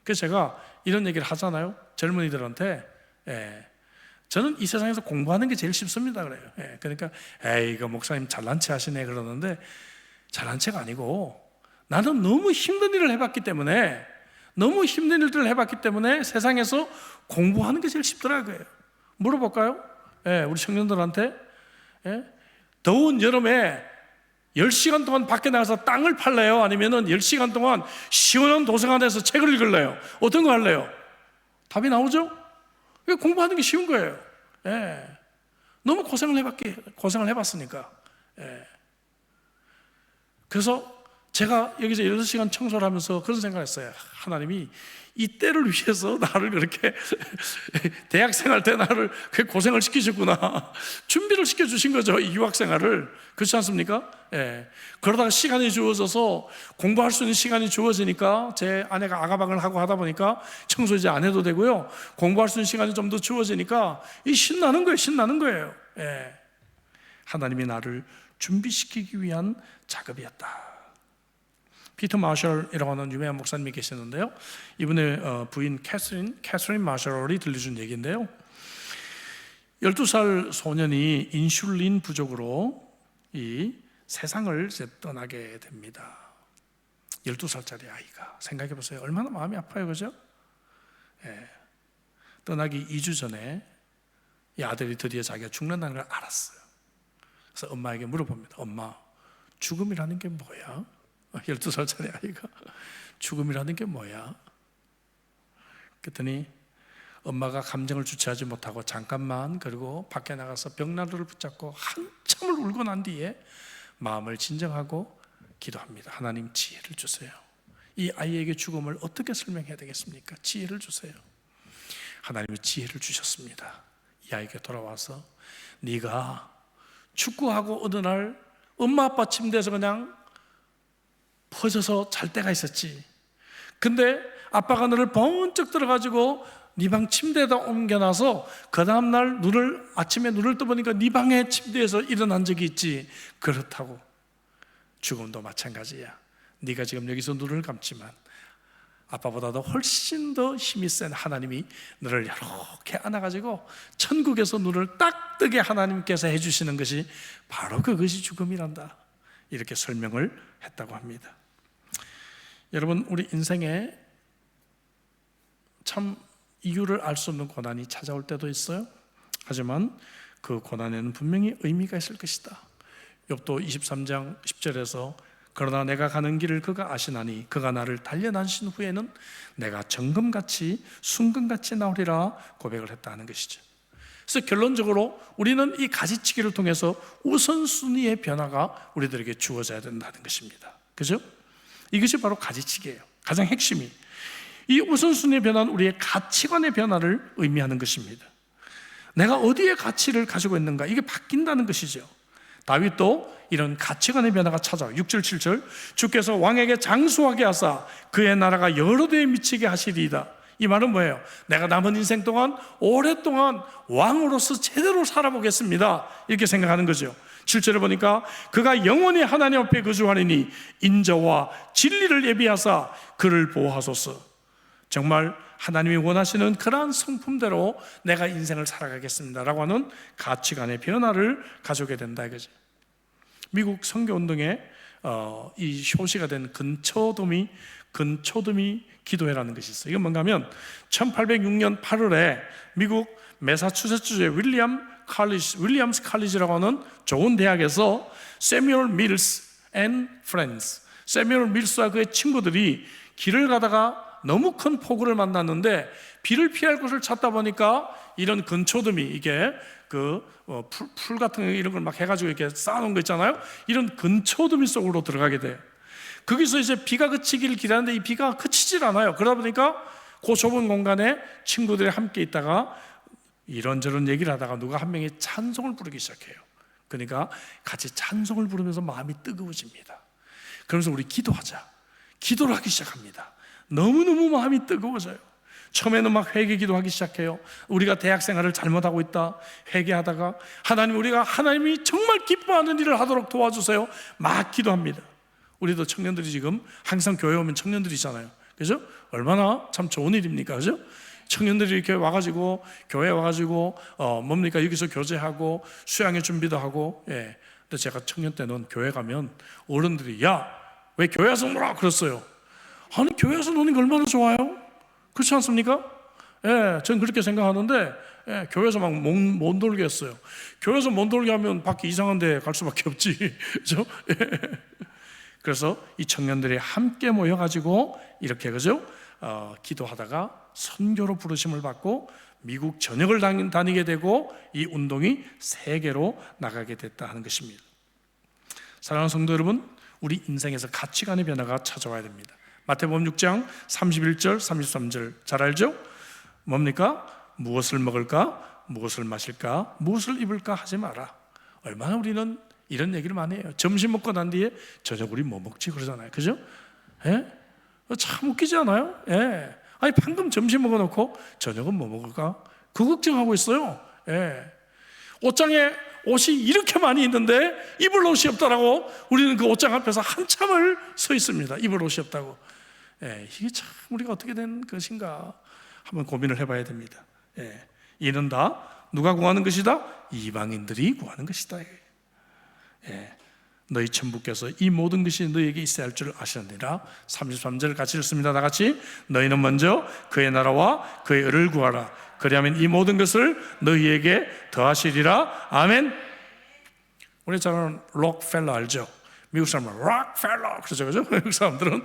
그래서 제가 이런 얘기를 하잖아요. 젊은이들한테. 저는 이 세상에서 공부하는 게 제일 쉽습니다 그래요. 그러니까 이거 목사님 잘난 체 하시네 그러는데, 잘난 체가 아니고 나는 너무 힘든 일을 해봤기 때문에, 너무 힘든 일들을 해봤기 때문에 세상에서 공부하는 게 제일 쉽더라고요. 물어볼까요? 우리 청년들한테. 더운 여름에 10시간 동안 밖에 나가서 땅을 팔래요? 아니면 10시간 동안 시원한 도서관에서 책을 읽을래요? 어떤 거 할래요? 답이 나오죠? 공부하는 게 쉬운 거예요. 너무 고생을 해봤으니까. 그래서 제가 여기서 6시간 청소를 하면서 그런 생각을 했어요. 하나님이 이 때를 위해서 나를 그렇게 대학생활 때 나를 그렇게 고생을 시키셨구나. 준비를 시켜주신 거죠, 이 유학생활을. 그렇지 않습니까? 그러다가 시간이 주어져서 공부할 수 있는 시간이 주어지니까 제 아내가 아가방을 하고 하다 보니까 청소 이제 안 해도 되고요, 공부할 수 있는 시간이 좀 더 주어지니까 이 신나는 거예요. 하나님이 나를 준비시키기 위한 작업이었다. 피터 마셜이라고 하는 유명한 목사님이 계시는데요, 이분의 부인 캐서린 마셜이 들려준 얘기인데요, 12살 소년이 인슐린 부족으로 이 세상을 이제 떠나게 됩니다. 12살짜리 아이가, 생각해 보세요. 얼마나 마음이 아파요, 그죠? 떠나기 2주 전에 이 아들이 드디어 자기가 죽는다는 걸 알았어요. 그래서 엄마에게 물어봅니다. 엄마, 죽음이라는 게 뭐야? 12살짜리 아이가 죽음이라는 게 뭐야? 그랬더니 엄마가 감정을 주체하지 못하고 잠깐만, 그리고 밖에 나가서 벽난로를 붙잡고 한참을 울고 난 뒤에 마음을 진정하고 기도합니다. 하나님, 지혜를 주세요. 이 아이에게 죽음을 어떻게 설명해야 되겠습니까? 지혜를 주세요. 하나님이 지혜를 주셨습니다. 이 아이에게 돌아와서, 네가 축구하고 어느 날 엄마 아빠 침대에서 그냥 퍼져서 잘 때가 있었지. 근데 아빠가 너를 번쩍 들어가지고 네 방 침대에다 옮겨놔서 그 다음날 아침에 눈을 떠보니까 네 방의 침대에서 일어난 적이 있지. 그렇다고 죽음도 마찬가지야. 네가 지금 여기서 눈을 감지만 아빠보다도 훨씬 더 힘이 센 하나님이 너를 이렇게 안아가지고 천국에서 눈을 딱 뜨게 하나님께서 해주시는 것이 바로 그것이 죽음이란다. 이렇게 설명을 했다고 합니다. 여러분, 우리 인생에 참 이유를 알 수 없는 고난이 찾아올 때도 있어요. 하지만 그 고난에는 분명히 의미가 있을 것이다. 욥도 23장 10절에서 그러나 내가 가는 길을 그가 아시나니 그가 나를 단련하신 후에는 내가 정금같이 순금같이 나오리라 고백을 했다는 것이죠. 그래서 결론적으로 우리는 이 가지치기를 통해서 우선순위의 변화가 우리들에게 주어져야 된다는 것입니다. 그죠? 이것이 바로 가지치기예요. 가장 핵심이 이 우선순위의 변화는 우리의 가치관의 변화를 의미하는 것입니다. 내가 어디에 가치를 가지고 있는가, 이게 바뀐다는 것이죠. 다윗도 이런 가치관의 변화가 찾아와요. 6절 7절 주께서 왕에게 장수하게 하사 그의 나라가 여러 대에 미치게 하시리이다. 이 말은 뭐예요? 내가 남은 인생 동안 오랫동안 왕으로서 제대로 살아보겠습니다, 이렇게 생각하는 거죠. 7절에 보니까 그가 영원히 하나님 앞에 거주하리니 인자와 진리를 예비하사 그를 보호하소서. 정말 하나님이 원하시는 그러한 성품대로 내가 인생을 살아가겠습니다 라고 하는 가치관의 변화를 가져오게 된다 이거죠. 미국 선교운동에 이 효시가 된 근초도미 기도회라는 것이 있어요. 이건 뭔가 하면 1806년 8월에 미국 매사추세츠주의 윌리엄스 칼리지라고 하는 좋은 대학에서 세뮤얼 밀스 앤 프렌즈, 세뮤얼 밀스와 그의 친구들이 길을 가다가 너무 큰 폭우를 만났는데 비를 피할 곳을 찾다 보니까 이런 근초더미, 이게 풀 같은 이런 걸 막 해가지고 이렇게 쌓아놓은 거 있잖아요. 이런 근초더미 속으로 들어가게 돼요. 거기서 이제 비가 그치기를 기다리는데 이 비가 그치질 않아요. 그러다 보니까 그 좁은 공간에 친구들이 함께 있다가 이런저런 얘기를 하다가 누가 한 명이 찬송을 부르기 시작해요. 그러니까 같이 찬송을 부르면서 마음이 뜨거워집니다. 그러면서 우리 기도하자, 기도를 하기 시작합니다. 너무너무 마음이 뜨거워져요. 처음에는 막 회개 기도하기 시작해요. 우리가 대학 생활을 잘못하고 있다 회개하다가 우리가 하나님이 정말 기뻐하는 일을 하도록 도와주세요, 막 기도합니다. 우리도 청년들이 지금 항상 교회 오면 청년들이잖아요. 그죠? 얼마나 참 좋은 일입니까? 그죠? 청년들이 이렇게 와가지고 교회에 와가지고 뭡니까, 여기서 교제하고 수양의 준비도 하고. 예. 근데 제가 청년 때는 교회 가면 어른들이 야, 왜 교회 와서 놀아? 그랬어요. 아니, 교회에서 노는 게 얼마나 좋아요? 그렇지 않습니까? 예, 전 그렇게 생각하는데, 예, 교회에서 막 못 놀게 했어요. 교회에서 못 놀게 하면 밖에 이상한 데 갈 수밖에 없지. 그죠? 예. 그래서 이 청년들이 함께 모여가지고 이렇게, 그죠? 기도하다가 선교로 부르심을 받고 미국 전역을 다니게 되고 이 운동이 세계로 나가게 됐다 하는 것입니다. 사랑하는 성도 여러분, 우리 인생에서 가치관의 변화가 찾아와야 됩니다. 마태복음 6장 31절 33절 잘 알죠? 뭡니까? 무엇을 먹을까? 무엇을 마실까? 무엇을 입을까? 하지 마라. 얼마나 우리는 이런 얘기를 많이 해요. 점심 먹고 난 뒤에 저녁 우리 뭐 먹지? 그러잖아요. 그죠? 예? 참 웃기지 않아요? 예. 아니, 방금 점심 먹어놓고 저녁은 뭐 먹을까? 그 걱정하고 있어요. 예. 옷장에 옷이 이렇게 많이 있는데 입을 옷이 없다라고 우리는 그 옷장 앞에서 한참을 서 있습니다. 입을 옷이 없다고. 예, 이게 참 우리가 어떻게 된 것인가 한번 고민을 해봐야 됩니다. 예, 이는 다 누가 구하는 것이다? 이방인들이 구하는 것이다. 예, 너희 천부께서 이 모든 것이 너희에게 있어야 할 줄 아시느니라. 33절 같이 읽습니다. 다 같이. 너희는 먼저 그의 나라와 그의 의를 구하라. 그리하면 이 모든 것을 너희에게 더하시리라. 아멘. 우리 잘 아는 록펠러 알죠? 미국 사람은 록펠러 그러죠, 그죠? 미국 사람들은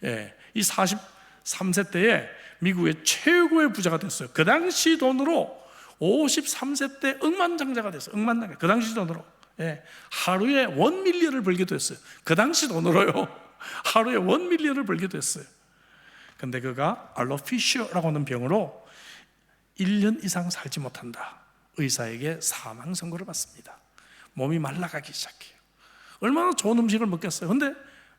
예, 이 43세 때에 미국의 최고의 부자가 됐어요. 그 당시 돈으로 53세 때 억만장자가 됐어요. 억만장자. 그 당시 돈으로. 예, 하루에 1밀리언을 벌기도 했어요. 그 당시 돈으로요. 하루에 1밀리언을 벌기도 했어요. 근데 그가 알로피시오라고 하는 병으로 1년 이상 살지 못한다. 의사에게 사망 선고를 받습니다. 몸이 말라가기 시작해요. 얼마나 좋은 음식을 먹겠어요. 근데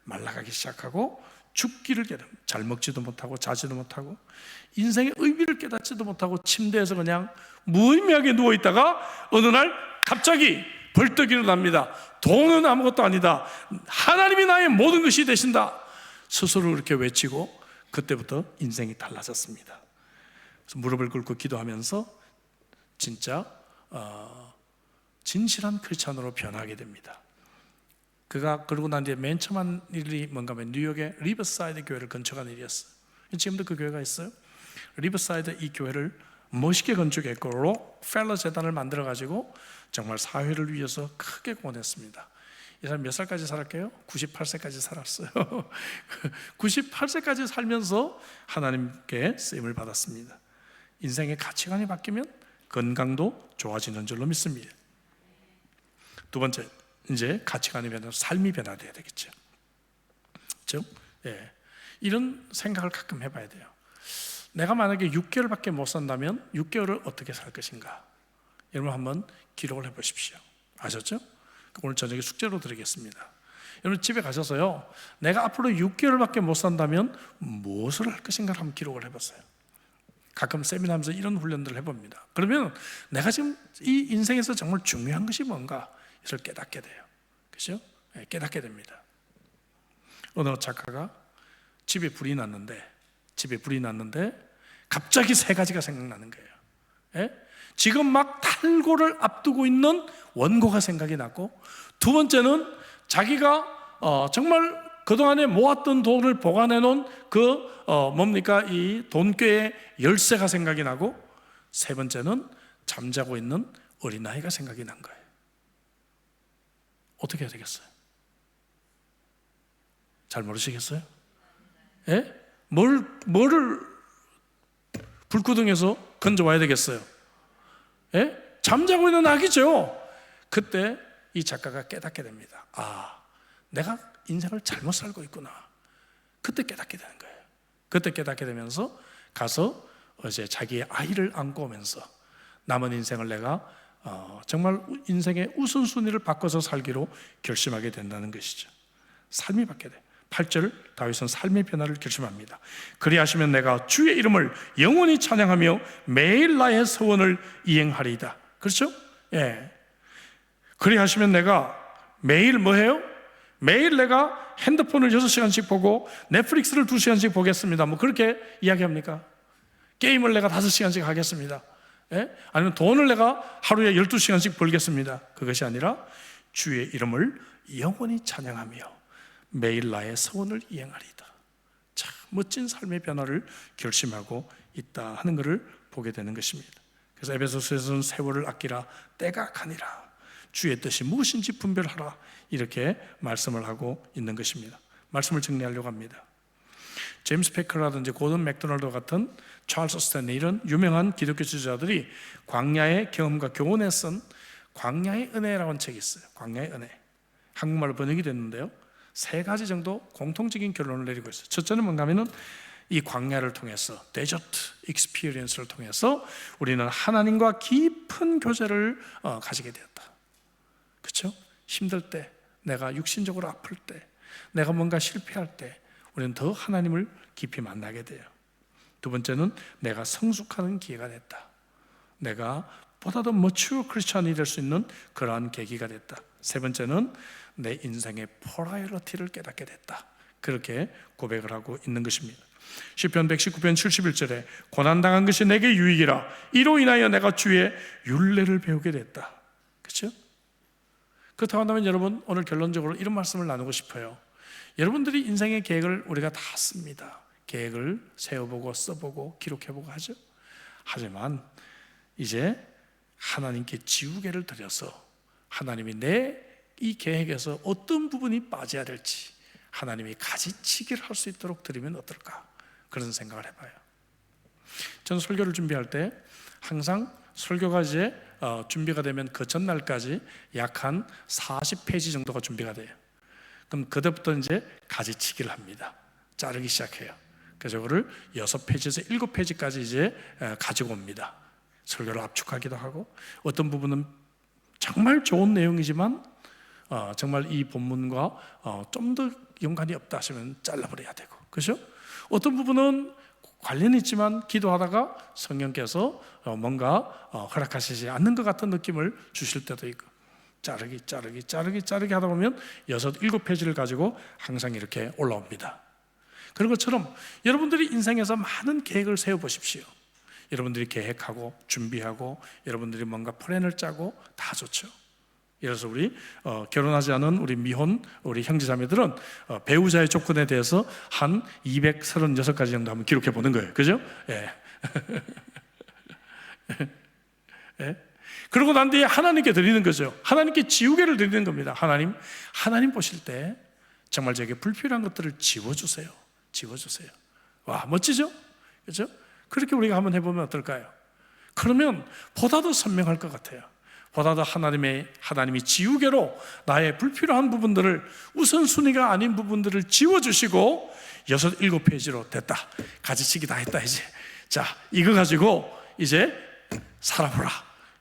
말라가기 시작하고 죽기를 잘 먹지도 못하고 자지도 못하고 인생의 의미를 깨닫지도 못하고 침대에서 그냥 무의미하게 누워있다가 어느 날 갑자기 벌떡 일어납니다. 돈은 아무것도 아니다. 하나님이 나의 모든 것이 되신다. 스스로 그렇게 외치고 그때부터 인생이 달라졌습니다. 그래서 무릎을 꿇고 기도하면서 진짜 진실한 크리스찬으로 변하게 됩니다. 그가 그러고 난 뒤에 맨 처음 한 일이 뭔가 하면 뉴욕의 리버사이드 교회를 건축한 일이었어요. 지금도 그 교회가 있어요. 리버사이드 이 교회를 멋있게 건축했고 록펠러 재단을 만들어가지고 정말 사회를 위해서 크게 공헌했습니다. 이 사람 몇 살까지 살았게요? 98세까지 살았어요. 98세까지 살면서 하나님께 쓰임을 받았습니다. 인생의 가치관이 바뀌면 건강도 좋아지는 줄로 믿습니다. 두 번째, 이제 가치관이 변해서 삶이 변화돼야 되겠죠. 그렇죠? 예. 이런 생각을 가끔 해봐야 돼요. 내가 만약에 6개월밖에 못 산다면 6개월을 어떻게 살 것인가? 여러분 한번 기록을 해보십시오. 아셨죠? 오늘 저녁에 숙제로 드리겠습니다. 여러분 집에 가셔서요, 내가 앞으로 6개월밖에 못 산다면 무엇을 할 것인가 한번 기록을 해보세요. 가끔 세미나하면서 이런 훈련들을 해봅니다. 그러면 내가 지금 이 인생에서 정말 중요한 것이 뭔가 이걸 깨닫게 돼요. 그렇죠? 네, 깨닫게 됩니다. 어느 작가가 집에 불이 났는데 갑자기 세 가지가 생각나는 거예요. 예? 지금 막 탈고를 앞두고 있는 원고가 생각이 났고, 두 번째는 자기가 정말 그동안에 모았던 돈을 보관해 놓은 이 돈꾀의 열쇠가 생각이 나고, 세 번째는 잠자고 있는 어린아이가 생각이 난 거예요. 어떻게 해야 되겠어요? 잘 모르시겠어요? 예? 뭐를 불구덩이에서 건져와야 되겠어요? 예? 잠자고 있는 아기죠. 그때 이 작가가 깨닫게 됩니다. 아, 내가 인생을 잘못 살고 있구나. 그때 깨닫게 되는 거예요. 그때 깨닫게 되면서 가서 이제 자기의 아이를 안고 오면서 남은 인생을 내가 정말 인생의 우선순위를 바꿔서 살기로 결심하게 된다는 것이죠. 삶이 바뀌게 돼요. 8절 다윗은 삶의 변화를 결심합니다. 그리하시면 내가 주의 이름을 영원히 찬양하며 매일 나의 소원을 이행하리이다. 그렇죠? 예. 그리하시면 내가 매일 뭐해요? 매일 내가 핸드폰을 6시간씩 보고 넷플릭스를 2시간씩 보겠습니다. 뭐 그렇게 이야기합니까? 게임을 내가 5시간씩 하겠습니다. 예? 아니면 돈을 내가 하루에 12시간씩 벌겠습니다. 그것이 아니라 주의 이름을 영원히 찬양하며 매일 나의 소원을 이행하리이다. 참 멋진 삶의 변화를 결심하고 있다 하는 것을 보게 되는 것입니다. 그래서 에베소서에서는 세월을 아끼라 때가 가니라, 주의 뜻이 무엇인지 분별하라, 이렇게 말씀을 하고 있는 것입니다. 말씀을 정리하려고 합니다. 제임스 페커라든지 고든 맥도날드 같은 찰스 스탠리, 이런 유명한 기독교 지도자들이 광야의 경험과 교훈에 쓴 광야의 은혜라는 책이 있어요. 광야의 은혜. 한국말로 번역이 됐는데요, 세 가지 정도 공통적인 결론을 내리고 있어요. 첫째는 뭔가 하면은 이 광야를 통해서, 데저트 익스피리언스를 통해서 우리는 하나님과 깊은 교제를 가지게 되었다. 그렇죠? 힘들 때, 내가 육신적으로 아플 때, 내가 뭔가 실패할 때 우리는 더 하나님을 깊이 만나게 돼요. 두 번째는 내가 성숙하는 기회가 됐다. 내가 보다 더 머추어 크리스찬이 될 수 있는 그러한 계기가 됐다. 세 번째는 내 인생의 포라이어티를 깨닫게 됐다. 그렇게 고백을 하고 있는 것입니다. 시편 119편 71절에 고난당한 것이 내게 유익이라, 이로 인하여 내가 주의 율례를 배우게 됐다. 그렇죠? 그렇다고 한다면 여러분, 오늘 결론적으로 이런 말씀을 나누고 싶어요. 여러분들이 인생의 계획을 우리가 다 씁니다. 계획을 세워보고 써보고 기록해보고 하죠. 하지만 이제 하나님께 지우개를 들여서 하나님이 내 이 계획에서 어떤 부분이 빠져야 될지 하나님이 가지치기를 할 수 있도록 드리면 어떨까, 그런 생각을 해봐요. 저는 설교를 준비할 때 항상 설교가 이제 준비가 되면 그 전날까지 약 한 40페이지 정도가 준비가 돼요. 그럼 그때부터 이제 가지치기를 합니다. 자르기 시작해요. 그래서 그거를 6페이지에서 7페이지까지 이제 가지고 옵니다. 설교를 압축하기도 하고, 어떤 부분은 정말 좋은 내용이지만 정말 이 본문과 좀 더 연관이 없다 하시면 잘라버려야 되고, 그렇죠? 어떤 부분은 관련이 있지만 기도하다가 성령께서 뭔가 허락하시지 않는 것 같은 느낌을 주실 때도 있고, 자르기 하다 보면 6, 7페이지를 가지고 항상 이렇게 올라옵니다. 그런 것처럼 여러분들이 인생에서 많은 계획을 세워보십시오. 여러분들이 계획하고 준비하고 여러분들이 뭔가 플랜을 짜고 다 좋죠. 예를 들어서 우리 결혼하지 않은 우리 미혼 우리 형제자매들은 배우자의 조건에 대해서 한 236가지 정도 한번 기록해 보는 거예요. 그죠? 예. 예. 그러고 난 뒤에 하나님께 드리는 거죠. 하나님께 지우개를 드리는 겁니다. 하나님 보실 때 정말 저에게 불필요한 것들을 지워주세요. 와, 멋지죠? 그렇죠? 그렇게 우리가 한번 해보면 어떨까요? 그러면 보다 더 선명할 것 같아요. 보다 더 하나님이 지우개로 나의 불필요한 부분들을, 우선순위가 아닌 부분들을 지워주시고 6, 7페이지로 됐다, 가지치기 다 했다, 이제 자 이거 가지고 이제 살아보라,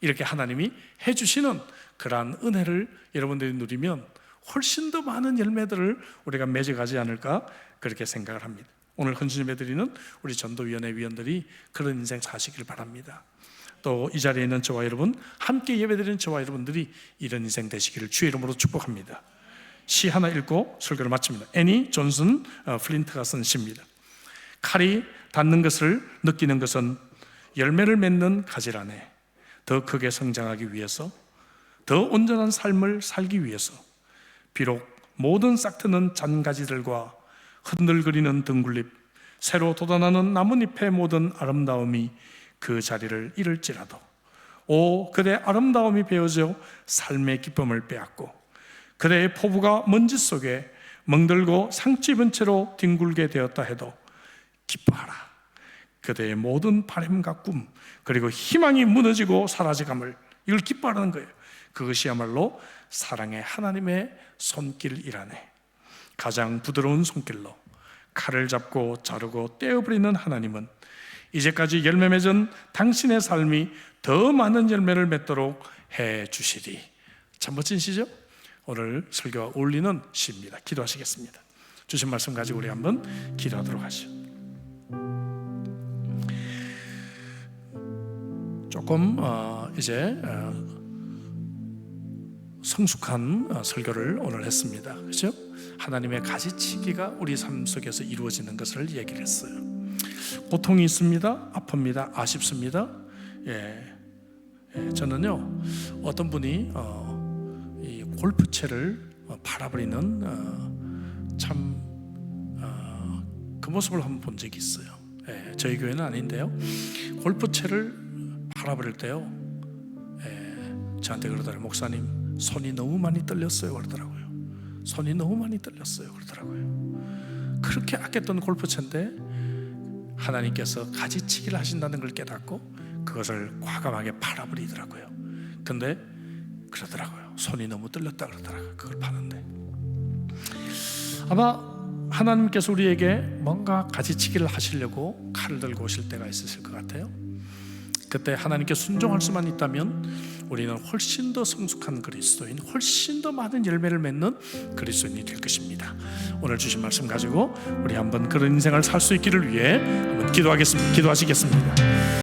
이렇게 하나님이 해주시는 그러한 은혜를 여러분들이 누리면 훨씬 더 많은 열매들을 우리가 맺어가지 않을까, 그렇게 생각을 합니다. 오늘 헌신 예배드리는 우리 전도위원회 위원들이 그런 인생 사시길 바랍니다. 또 이 자리에 있는 저와 여러분, 함께 예배드리는 저와 여러분들이 이런 인생 되시기를 주의 이름으로 축복합니다. 시 하나 읽고 설교를 마칩니다. 애니 존슨 플린트가 쓴 시입니다. 칼이 닿는 것을 느끼는 것은 열매를 맺는 가지라네. 더 크게 성장하기 위해서, 더 온전한 삶을 살기 위해서, 비록 모든 싹트는 잔가지들과 흔들거리는 등굴잎, 새로 돋아나는 나뭇잎의 모든 아름다움이 그 자리를 잃을지라도, 오 그대 아름다움이 베어져 삶의 기쁨을 빼앗고 그대의 포부가 먼지 속에 멍들고 상처 입은 채로 뒹굴게 되었다 해도 기뻐하라. 그대의 모든 바람과 꿈, 그리고 희망이 무너지고 사라져감을, 이걸 기뻐하라는 거예요. 그것이야말로 사랑의 하나님의 손길이라네. 가장 부드러운 손길로 칼을 잡고 자르고 떼어버리는 하나님은 이제까지 열매 맺은 당신의 삶이 더 많은 열매를 맺도록 해 주시리. 참 멋진 시죠? 오늘 설교와 어울리는 시입니다. 기도하시겠습니다. 주신 말씀 가지고 우리 한번 기도하도록 하시죠. 조금 이제 성숙한 설교를 오늘 했습니다. 그렇죠? 하나님의 가지치기가 우리 삶 속에서 이루어지는 것을 얘기를 했어요. 고통이 있습니다. 아픕니다. 아쉽습니다. 저는요, 어떤 분이 이 골프채를 팔아버리는 그 모습을 한번 본 적이 있어요. 저희 교회는 아닌데요, 골프채를 팔아버릴 때요, 저한테 그러더라고요. 목사님, 손이 너무 많이 떨렸어요, 그러더라고요. 손이 너무 많이 떨렸어요, 그러더라고요. 그렇게 아꼈던 골프채인데 하나님께서 가지치기를 하신다는 걸 깨닫고 그것을 과감하게 팔아버리더라고요. 근데 그러더라고요. 손이 너무 떨렸다 그러더라고요. 그걸 파는데. 아마 하나님께서 우리에게 뭔가 가지치기를 하시려고 칼을 들고 오실 때가 있으실 것 같아요. 그때 하나님께 순종할 수만 있다면 우리는 훨씬 더 성숙한 그리스도인, 훨씬 더 많은 열매를 맺는 그리스도인이 될 것입니다. 오늘 주신 말씀 가지고 우리 한번 그런 인생을 살 수 있기를 위해 한번 기도하시겠습니다.